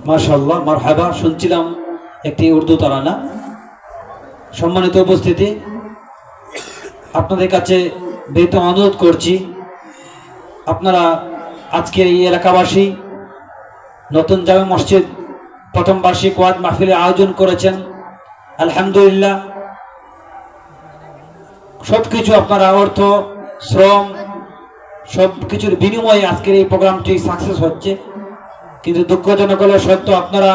মাশাআল্লাহ, মারহাবা। শুনছিলাম একটি উর্দু তারানা। সম্মানিত উপস্থিতি, আপনাদের কাছে বিনীত অনুরোধ করছি, আপনারা আজকের এই এলাকাবাসী নতুন জামে মসজিদ প্রথম বার্ষিক ওয়াজ মাহফিলের আয়োজন করেছেন। আলহামদুলিল্লাহ, সবকিছু আপনারা অর্থ, শ্রম, সব কিছুর বিনিময়ে আজকের এই প্রোগ্রামটি সাকসেস হচ্ছে। কিন্তু দুঃখজনক হলে সত্য, আপনারা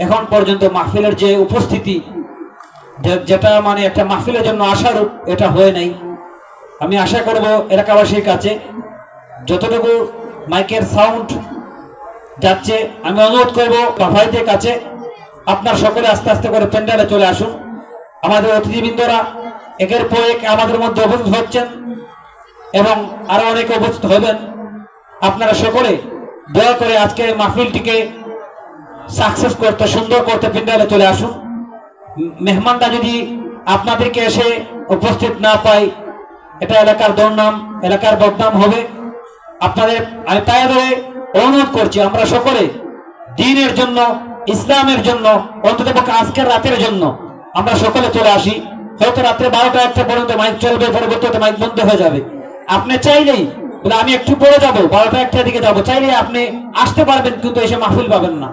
এখন পর্যন্ত মাহফিলের যে উপস্থিতি, যেটা মানে একটা মাহফিলের জন্য আসার, এটা হয় নাই। আমি আশা করব এলাকাবাসীর কাছে যতটুকু মাইকের সাউন্ড যাচ্ছে, আমি অনুরোধ করব ভাইদের কাছে, আপনার সকলে আস্তে আস্তে করে প্যান্ডেলে চলে আসুন। আমাদের অতিথিবৃন্দরা একের পর এক আমাদের মধ্যে উপস্থিত হচ্ছেন এবং আরো অনেকে উপস্থিত হবেন। আপনারা সকলে দয়া করে আজকে মাহফিলটিকে সাকসেস করতে, সুন্দর করতে প্যান্ডেলে চলে আসুন। মেহমানরা যদি আপনাদেরকে এসে উপস্থিত না পায়, এটা এলাকার দুর্নাম, এলাকার বদনাম হবে। আপনাদের আমি তাই ধরে অনুরোধ করছি, আমরা সকলে দ্বীনের জন্য, ইসলামের জন্য, অন্ততপক্ষে আজকের রাতের জন্য আমরা সকলে চলে আসি। হয়তো রাত্রে 12টা-1টা পর্যন্ত মাইক চলবে, পরবর্তীতে মাইক বন্ধ হয়ে যাবে। আপনি চাইলেই বলে আমি একটু পরে যাবো, 12টা-1টার দিকে যাবো, চাইলেই আপনি আসতে পারবেন, কিন্তু এসে মাহফিল পাবেন না।